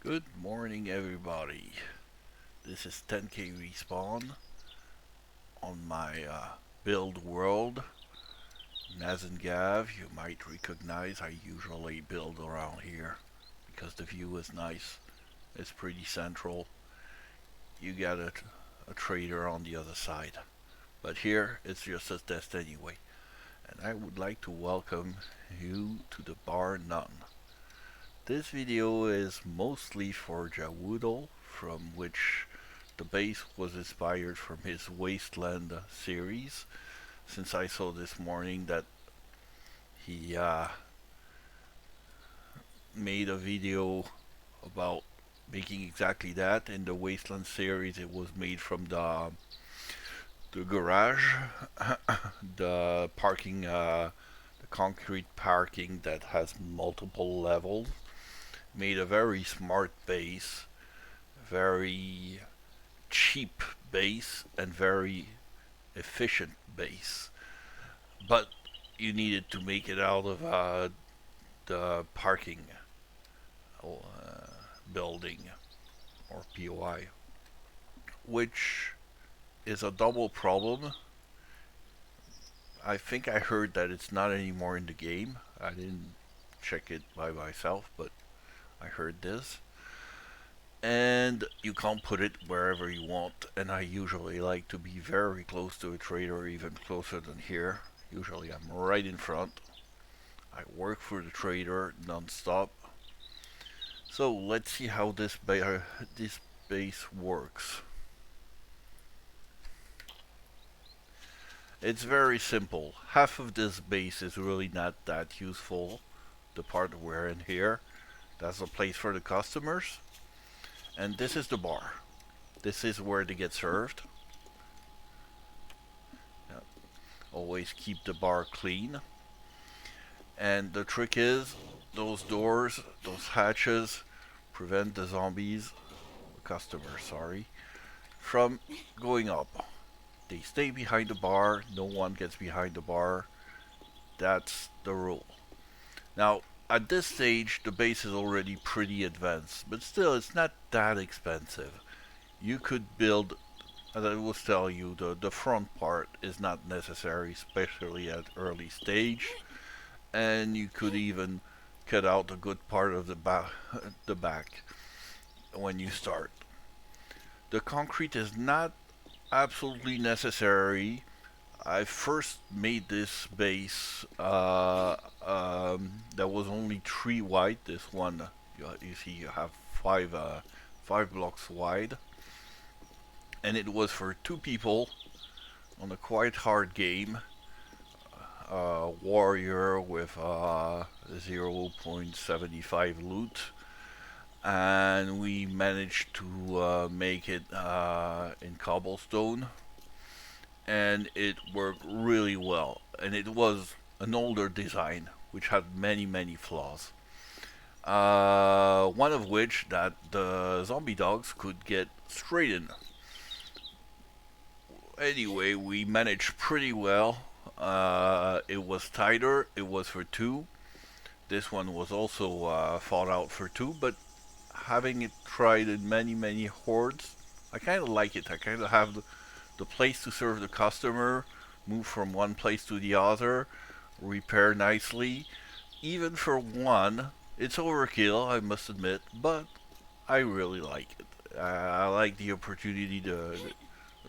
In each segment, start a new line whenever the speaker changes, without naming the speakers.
Good morning, everybody. This is 10K Respawn on my build world. Naz and Gav, you might recognize I usually build around here because the view is nice. It's pretty central. You got a trader on the other side. But here, it's just a test anyway. And I would like to welcome you to the bar None. This video is mostly for JaWoodle, from which the base was inspired from his Wasteland series, since I saw this morning that he made a video about making exactly that. In the Wasteland series, it was made from the garage, the parking, the concrete parking that has multiple levels. Made a very smart base, very cheap base, and very efficient base. But you needed to make it out of the parking uh, building, or POI, which is a double problem. I think I heard that it's not anymore in the game. I didn't check it by myself, but I heard this. And you can't put it wherever you want, and I usually like to be very close to a trader, even closer than here. Usually I'm right in front. I work for the trader non-stop. So let's see how this base works. It's very simple. Half of this base is really not that useful. The part we're in here, that's a place for the customers. And this is the bar. This is where they get served. Yep. Always keep the bar clean. And the trick is, those doors, those hatches, prevent the zombies, customers, sorry, from going up. They stay behind the bar, no one gets behind the bar. That's the rule. Now, at this stage, the base is already pretty advanced, but still, it's not that expensive. You could build, as I will tell you, the front part is not necessary, especially at early stage, and you could even cut out a good part of the back when you start. The concrete is not absolutely necessary. I first made this base that was only 3 wide. This one, you see, you have 5 blocks wide, and it was for 2 people on a quite hard game. Warrior with 0.75 loot, and we managed to make it in cobblestone, and it worked really well. And it was an older design which had many flaws, one of which that the zombie dogs could get straight in. Anyway, we managed pretty well. It was tighter, it was for 2. This one was also thought out for 2, but having it tried in many hordes, I kind of like it. I kind of have the place to serve the customer, move from one place to the other, repair nicely. Even for 1, it's overkill, I must admit, but I really like it. I like the opportunity, the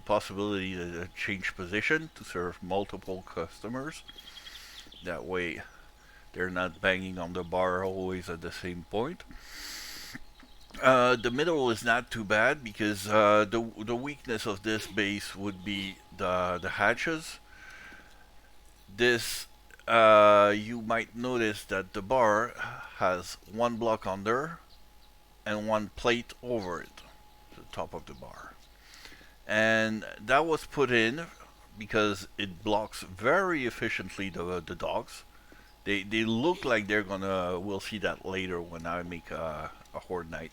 possibility to change position to serve multiple customers. That way, they're not banging on the bar always at the same point. The middle is not too bad because the weakness of this base would be the hatches. This you might notice that the bar has 1 block under and 1 plate over it, the top of the bar, and that was put in because it blocks very efficiently the dogs. They look like they're gonna. We'll see that later when I make a horde night.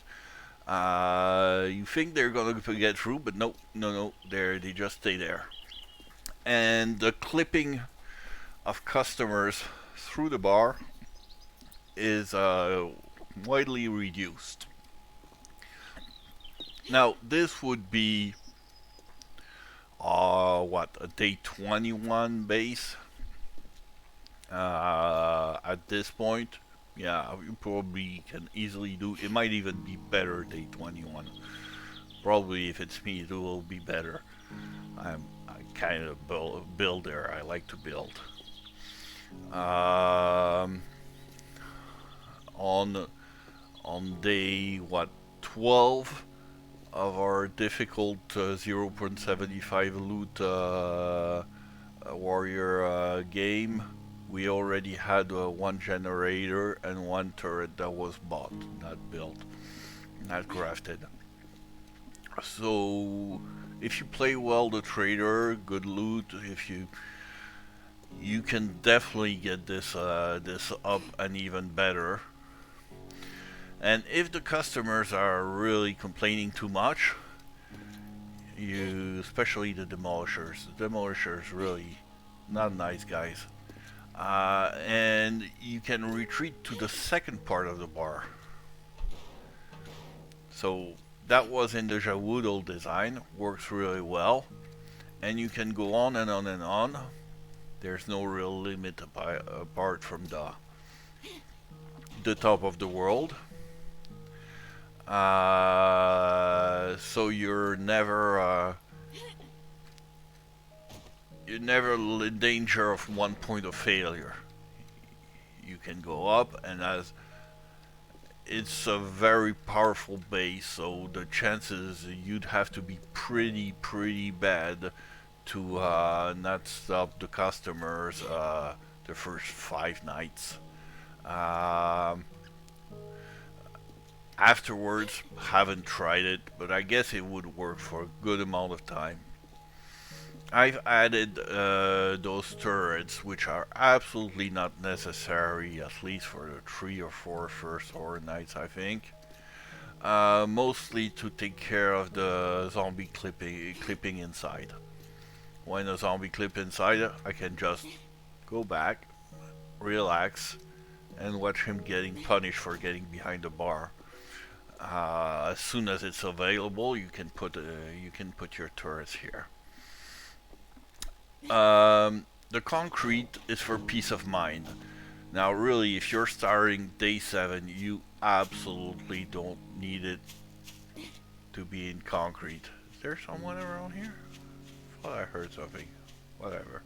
You think they're gonna get through, but no. They just stay there. And the clipping of customers through the bar is widely reduced. Now this would be what, a day 21 base at this point. Yeah, you probably can easily do. It might even be better day 21. Probably if it's me, it will be better. I kind of builder. I like to build. Um, on on day what, 12 of our difficult 0.75 loot warrior game, we already had one generator and one turret that was bought, not built, not crafted. So if you play well the trader, good loot, if you can definitely get this up and even better. And if the customers are really complaining too much, especially the demolishers really not nice guys. And you can retreat to the second part of the bar. So that was in the JaWoodle design, works really well, and you can go on and on and on. There's no real limit apart from the top of the world. So you're never in danger of one point of failure. You can go up, and as it's a very powerful base, so the chances you'd have to be pretty bad to not stop the customers the first 5 nights. Um, Afterwards, haven't tried it, but I guess it would work for a good amount of time. I've added those turrets, which are absolutely not necessary, at least for the 3 or 4 first horror nights, I think. Mostly to take care of the zombie clipping inside. When a zombie clip inside, I can just go back, relax, and watch him getting punished for getting behind the bar. As soon as it's available, you can put your turrets here. The concrete is for peace of mind. Now, really, if you're starting day 7, you absolutely don't need it to be in concrete. Is there someone around here? I thought I heard something. Whatever.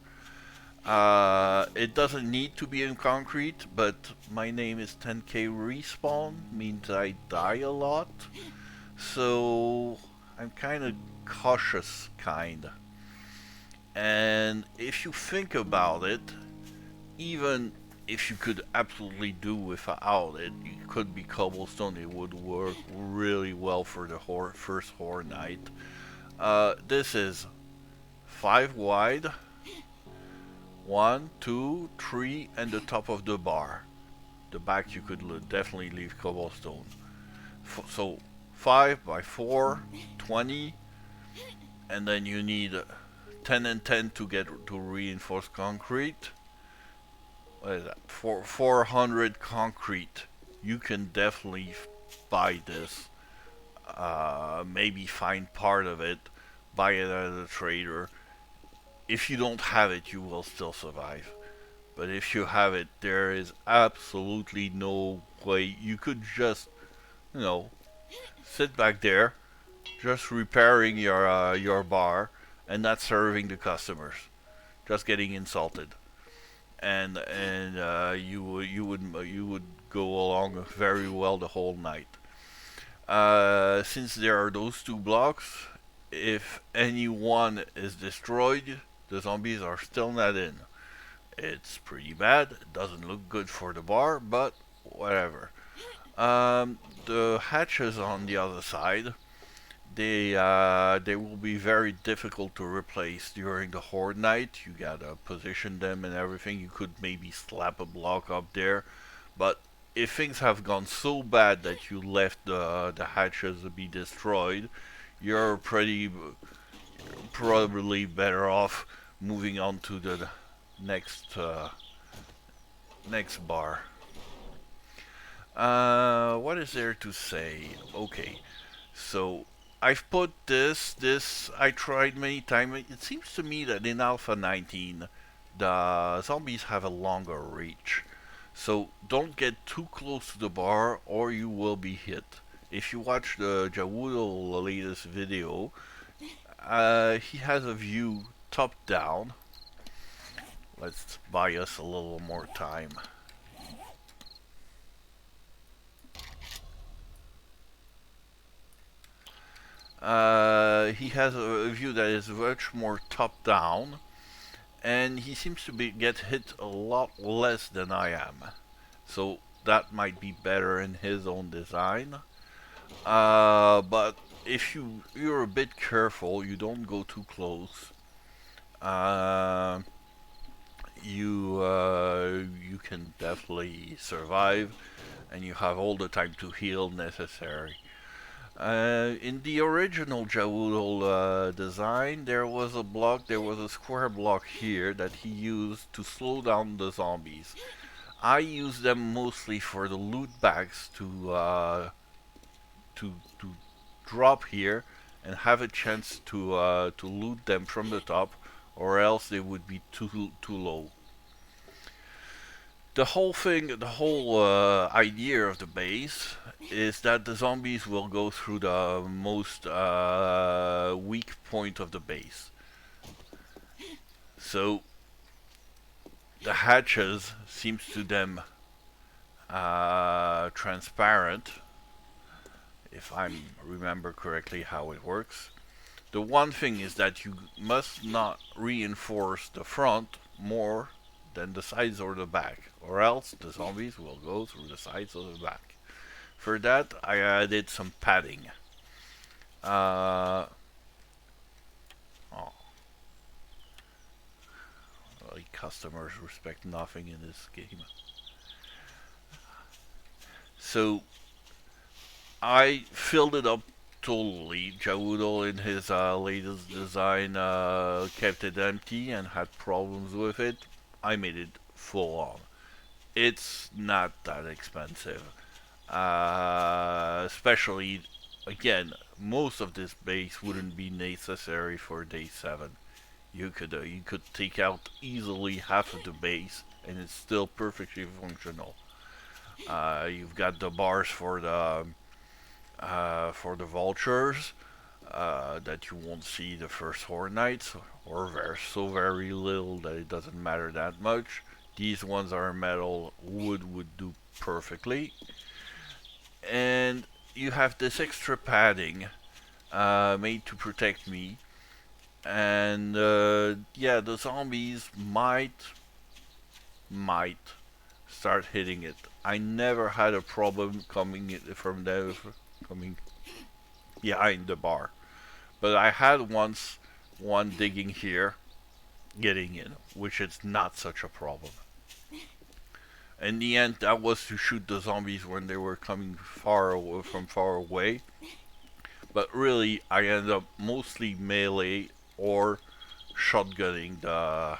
It doesn't need to be in concrete, but my name is 10k respawn, means I die a lot. So I'm kind of cautious, kind. And if you think about it, even if you could absolutely do without it, it could be cobblestone. It would work really well for the first horror night. This is 5 wide, 1, 2, 3, and the top of the bar. The back you could definitely leave cobblestone. So 5 by 4, 20, and then you need 10 and 10 to get to reinforced concrete. What is that? 400 concrete. You can definitely buy this. Maybe find part of it, buy it at a trader. If you don't have it, you will still survive. But if you have it, there is absolutely no way. You could just, you know, sit back there, just repairing your bar, and not serving the customers, just getting insulted, and you would go along very well the whole night. Since there are those 2 blocks, if any one is destroyed, the zombies are still not in. It's pretty bad. It doesn't look good for the bar, but whatever. The hatches on the other side, they will be very difficult to replace during the horde night. You gotta position them and everything. You could maybe slap a block up there, but if things have gone so bad that you left the hatches to be destroyed, you're probably better off moving on to the next next bar. What is there to say? Okay, so I've put this I tried many times. It seems to me that in Alpha 19, the zombies have a longer reach. So don't get too close to the bar or you will be hit. If you watch the JaWoodle latest video, he has a view top down. Let's buy us a little more time. He has a view that is much more top down, and he seems to get hit a lot less than I am. So that might be better in his own design. But if you're a bit careful, you don't go too close. Uh, you can definitely survive, and you have all the time to heal necessary. In the original JaWoodle design, there was a square block here that he used to slow down the zombies. I use them mostly for the loot bags to drop here and have a chance to loot them from the top, or else they would be too low. The whole idea of the base is that the zombies will go through the most weak point of the base. So the hatches seems to them transparent, if I remember correctly how it works. The one thing is that you must not reinforce the front more than the sides or the back, or else the zombies will go through the sides or the back. For that, I added some padding. Uh, oh, like customers respect nothing in this game. So I filled it up totally. JaWoodle in his latest design kept it empty and had problems with it. I made it full on. It's not that expensive. Especially, again, most of this base wouldn't be necessary for day 7. You could take out easily half of the base and it's still perfectly functional. You've got the bars for the vultures that you won't see the first Horde Nights, or very little that it doesn't matter that much. These ones are metal, wood would do perfectly. And you have this extra padding made to protect me. And yeah, the zombies might start hitting it. I never had a problem coming behind the bar, but I had once one digging here, getting in, which is not such a problem. In the end, that was to shoot the zombies when they were coming from far away. But really, I ended up mostly melee or shotgunning the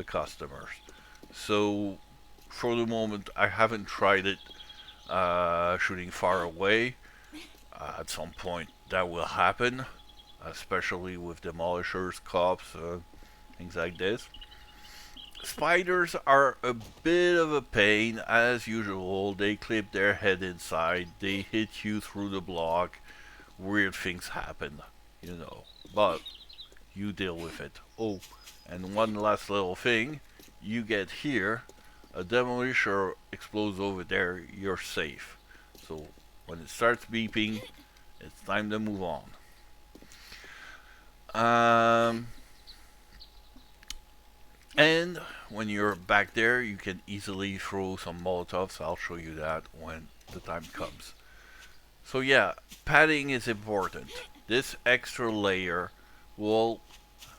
customers. So for the moment, I haven't tried it shooting far away. At some point, that will happen, especially with demolishers, cops, things like this. Spiders are a bit of a pain, as usual. They clip their head inside, they hit you through the block, weird things happen, you know. But you deal with it. Oh, and one last little thing, you get here, a demolisher explodes over there, you're safe. So when it starts beeping, it's time to move on. And when you're back there, you can easily throw some Molotovs. I'll show you that when the time comes. So yeah, padding is important. This extra layer will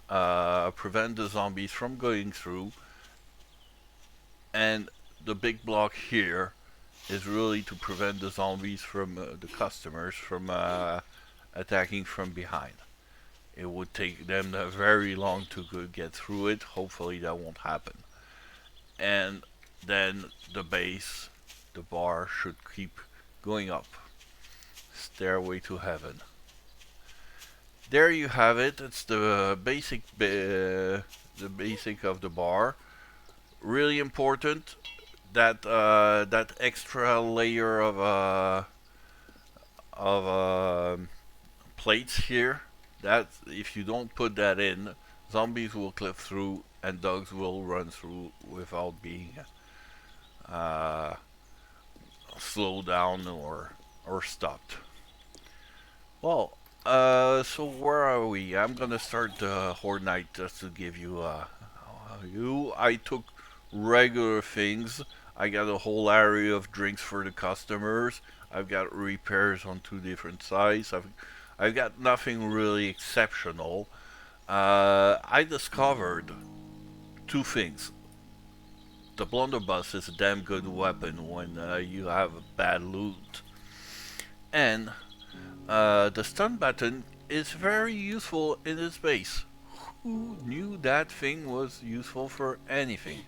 prevent the zombies from going through, and the big block here is really to prevent the zombies from the customers from attacking from behind. It would take them very long to get through it. Hopefully that won't happen. And then the base, the bar should keep going up. Stairway to heaven. there you have it. It's the basic of the bar. Really important that that extra layer of plates here. That if you don't put that in, zombies will clip through and dogs will run through without being uh, slowed down or stopped. Well, so where are we? I'm gonna start the Horde Night just to give you you. I took regular things. I got a whole area of drinks for the customers. I've got repairs on two different sides. I've got nothing really exceptional. I discovered two things. The blunderbuss is a damn good weapon when you have bad loot, and the stun button is very useful in its base. Who knew that thing was useful for anything?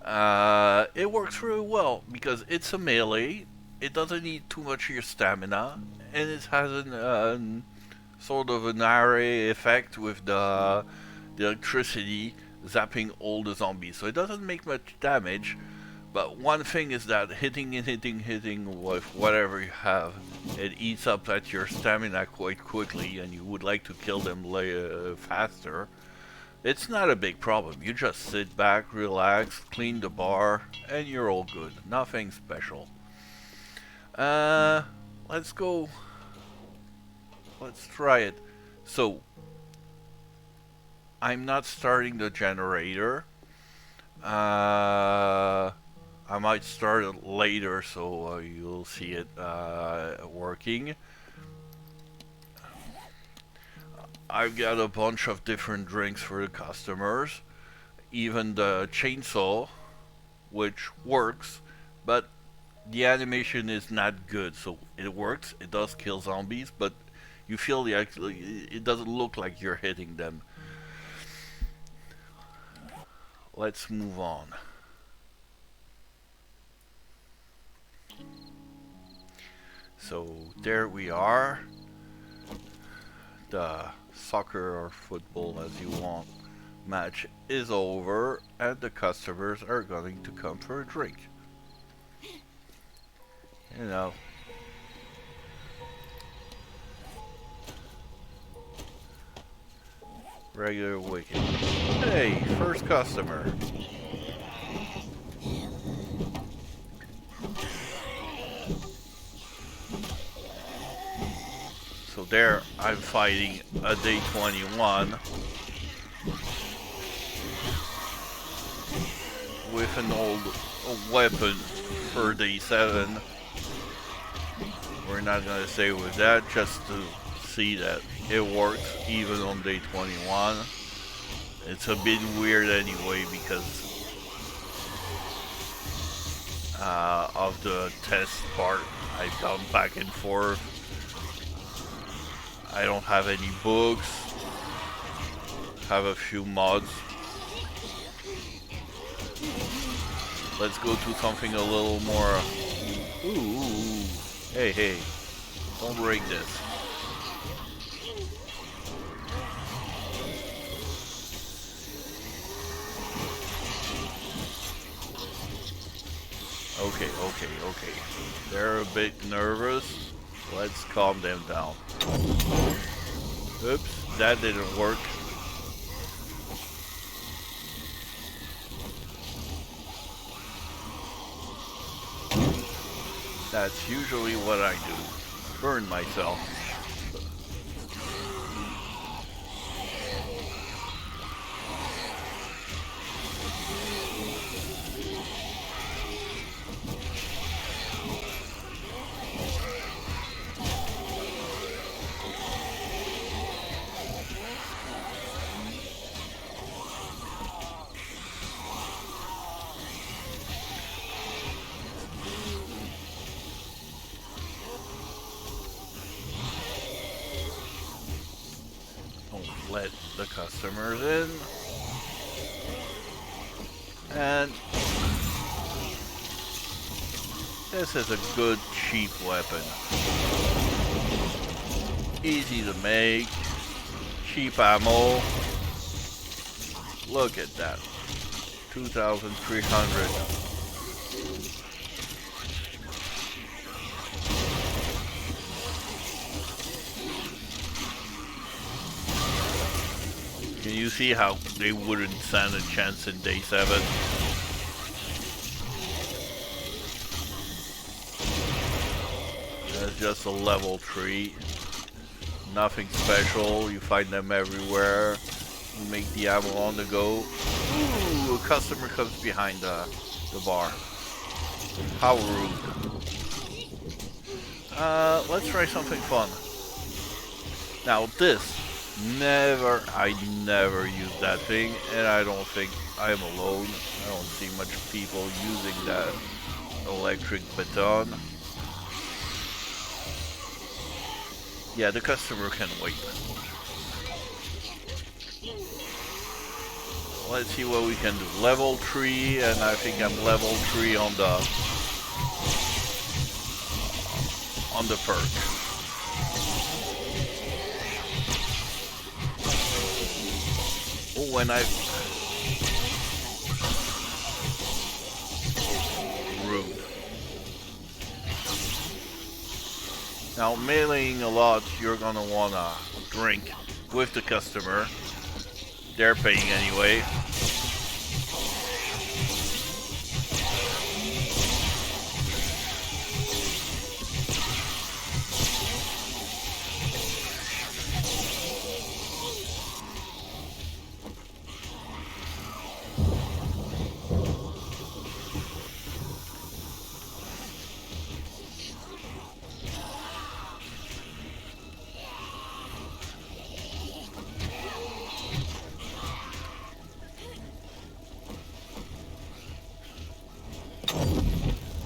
It works really well because it's a melee. It doesn't need too much of your stamina, and it has an sort of an array effect with the electricity zapping all the zombies. So it doesn't make much damage, but one thing is that hitting with whatever you have, it eats up at your stamina quite quickly, and you would like to kill them faster. It's not a big problem. You just sit back, relax, clean the bar, and you're all good. Nothing special. Uh, let's go. Let's try it. So, I'm not starting the generator. I might start it later so you'll see it working. I've got a bunch of different drinks for the customers. Even the chainsaw, which works, but the animation is not good. So it works, it does kill zombies, but you feel it doesn't look like you're hitting them. Let's move on. So there we are. The soccer or football as you want match is over and the customers are going to come for a drink. You know. Regular wicket. Hey, first customer. So there I'm fighting a day 21 with an old weapon for day 7. We're not gonna stay with that just to see that it works even on day 21. It's a bit weird anyway because of the test part. I've gone back and forth. I don't have any books. Have a few mods. Let's go to something a little more. Ooh. Hey. Don't break this. Okay. They're a bit nervous. Let's calm them down. Oops, that didn't work. That's usually what I do. Burn myself. Let the customers in. And this is a good cheap weapon. Easy to make. cheap ammo. Look at that. 2,300. Can you see how they wouldn't stand a chance in day 7? That's just a level 3. Nothing special. You find them everywhere. You make the ammo on the go. Ooh, a customer comes behind the bar. How rude. Let's try something fun. Now this. I never use that thing, and I don't think I'm alone. I don't see much people using that electric baton. Yeah, the customer can wait. Let's see what we can do. Level 3, and I think I'm level 3 on the perk. Oh, and rude. Now, mailing a lot, you're gonna wanna drink with the customer. They're paying anyway.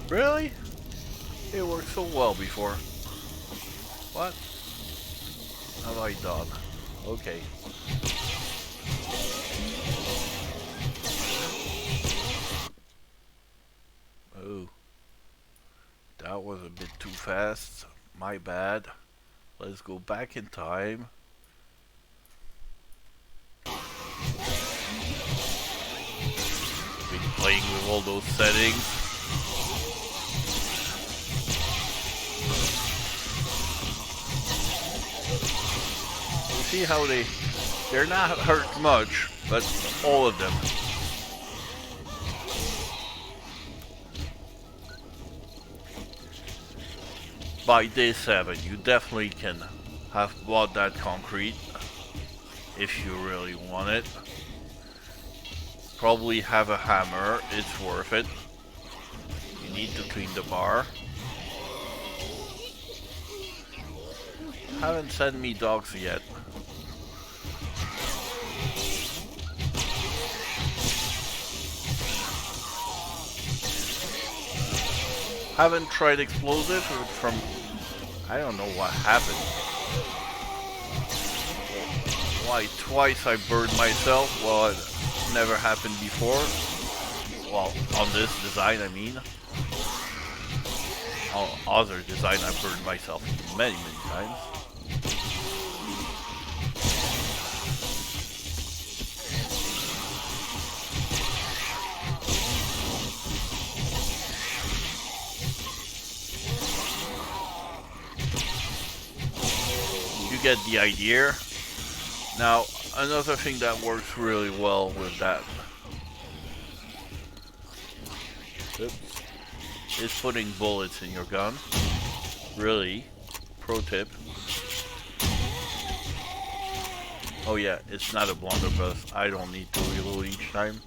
Really? It worked so well before. What have I done? Okay. Oh. That was a bit too fast. My bad. Let's go back in time. Been playing with all those settings. See how they're not hurt much, but all of them. By day 7, you definitely can have bought that concrete if you really want it. Probably have a hammer, it's worth it. You need to clean the bar. Haven't sent me dogs yet. Haven't tried explosive from... I don't know what happened. Why, twice I burned myself? Well, it never happened before. Well, on this design, I mean. On other design, I burned myself many, many times. Get the idea. Now, another thing that works really well with that is putting bullets in your gun. Really, pro tip. Oh yeah, it's not a blunderbuss. I don't need to reload each time.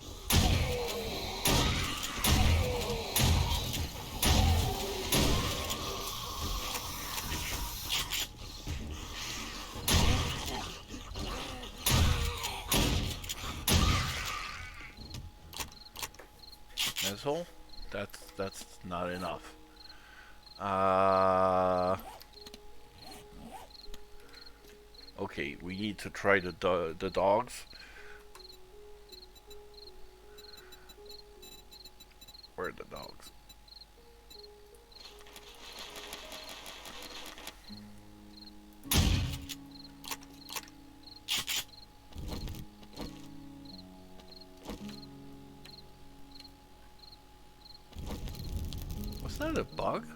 Missile? That's not enough. Okay, we need to try the dogs. Where are the dogs? it a bug?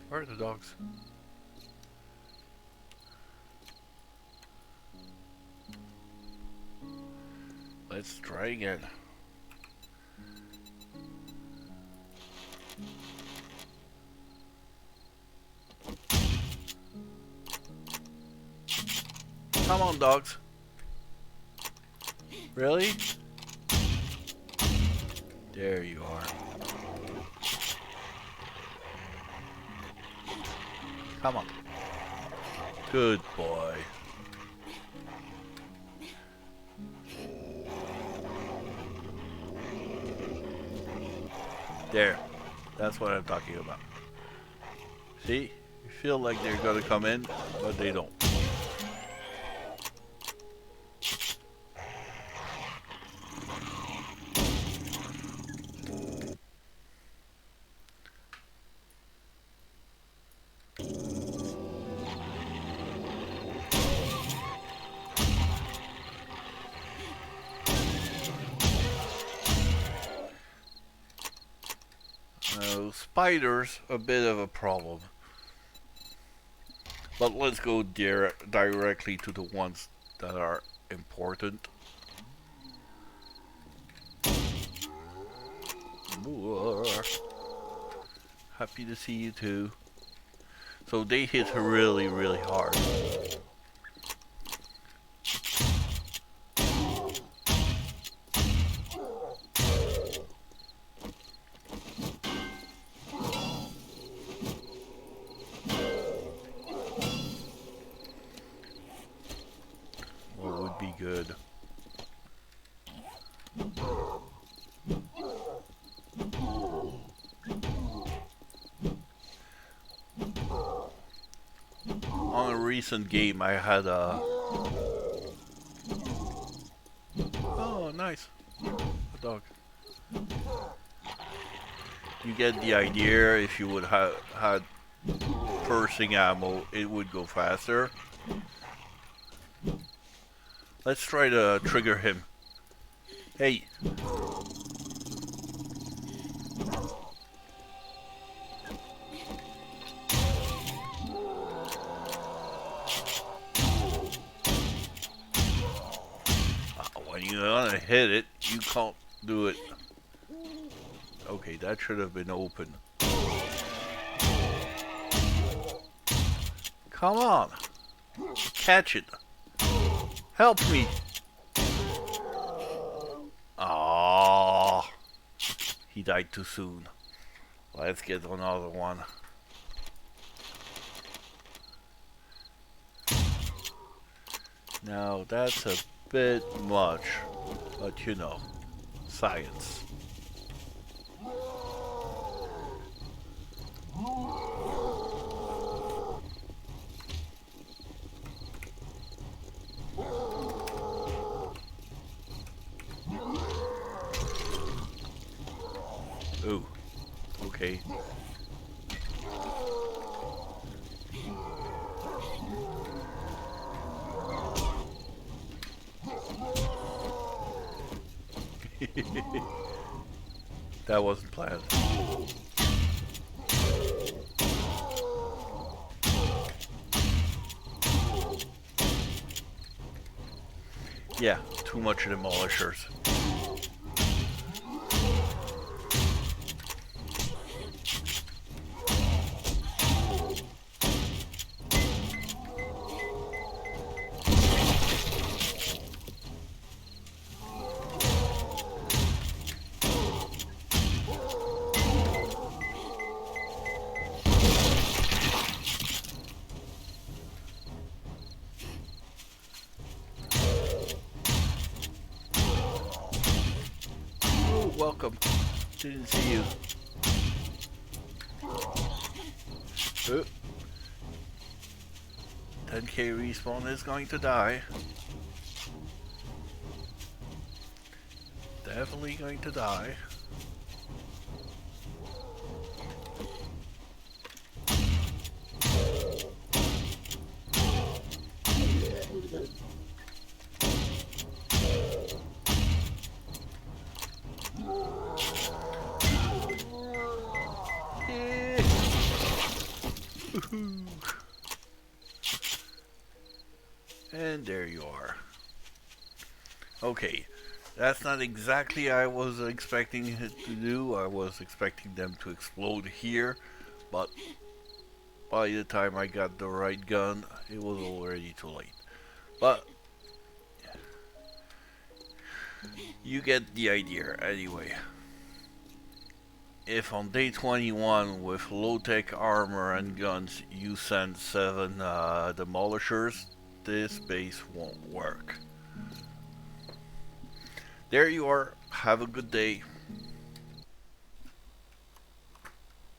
Where are the dogs? Let's try again. Come on, dogs. Really? There you are. Come on. Good boy. There. That's what I'm talking about. See? You feel like they're gonna come in, but they don't. Spiders, a bit of a problem. But let's go directly to the ones that are important. Happy to see you too. So they hit really, really hard. What would be good? On a recent game I had a... Oh, nice. A dog. You get the idea. If you would have had piercing ammo, it would go faster. Let's try to trigger him. Hey. When you're gonna hit it, you can't do it. Okay, that should have been open. Come on. Catch it. Help me. Ah, he died too soon. Let's get another one. Now that's a bit much, but you know, science. Ooh, okay. That wasn't planned. Yeah, too much demolishers. Welcome. Didn't see you. Oh. 10k respawn is going to die. Definitely going to die. And there you are. Okay, that's not exactly I was expecting it to do. I was expecting them to explode here, but by the time I got the right gun, it was already too late. But you get the idea anyway. If on day 21 with low-tech armor and guns you send 7 demolishers, this base won't work. There you are. Have a good day.